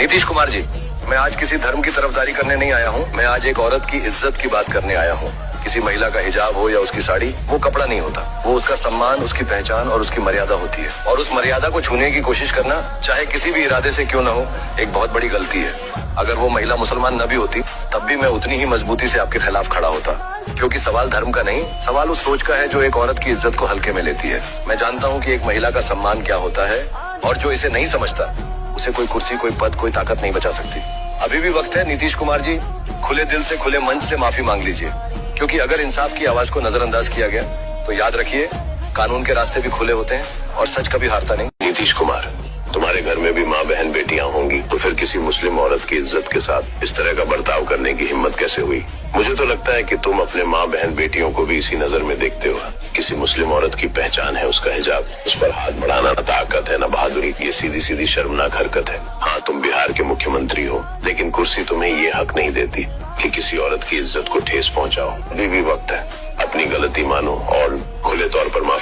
नीतीश कुमार जी, मैं आज किसी धर्म की तरफदारी करने नहीं आया हूँ। मैं आज एक औरत की इज्जत की बात करने आया हूँ। किसी महिला का हिजाब हो या उसकी साड़ी, वो कपड़ा नहीं होता। वो उसका सम्मान, उसकी पहचान और उसकी मर्यादा होती है। और उस मर्यादा को छूने की कोशिश करना, चाहे किसी भी इरादे से क्यों न हो, एक बहुत बड़ी गलती है। अगर वो महिला मुसलमान न भी होती, तब भी मैं उतनी ही मजबूती से आपके खिलाफ खड़ा होता। क्योंकि सवाल धर्म का नहीं, सवाल उस सोच का है जो एक औरत की इज्जत को हल्के में लेती है। मैं जानता हूँ कि एक महिला का सम्मान क्या होता है, और जो इसे नहीं समझता, उसे कोई कुर्सी, कोई पद, कोई ताकत नहीं बचा सकती। अभी भी वक्त है नीतीश कुमार जी, खुले दिल से, खुले मंच से माफी मांग लीजिए। क्योंकि अगर इंसाफ की आवाज को नजरअंदाज किया गया, तो याद रखिए, कानून के रास्ते भी खुले होते हैं और सच कभी हारता नहीं। नीतीश कुमार, तुम्हारे घर में भी माँ बहन बेटियां होंगी, तो फिर किसी मुस्लिम औरत की इज्जत के साथ इस तरह का बर्ताव करने की हिम्मत कैसे हुई? मुझे तो लगता है कि तुम अपने माँ बहन बेटियों को भी इसी नजर में देखते हो। किसी मुस्लिम औरत की पहचान है उसका हिजाब, उस पर हाथ बढ़ाना न ताकत है न बहादुरी, ये सीधी सीधी शर्मनाक हरकत है। हाँ, तुम बिहार के मुख्यमंत्री हो, लेकिन कुर्सी तुम्हें ये हक नहीं देती कि किसी औरत की इज्जत को ठेस पहुँचाओ। अभी भी वक्त है, अपनी गलती मानो और खुले तौर पर माफी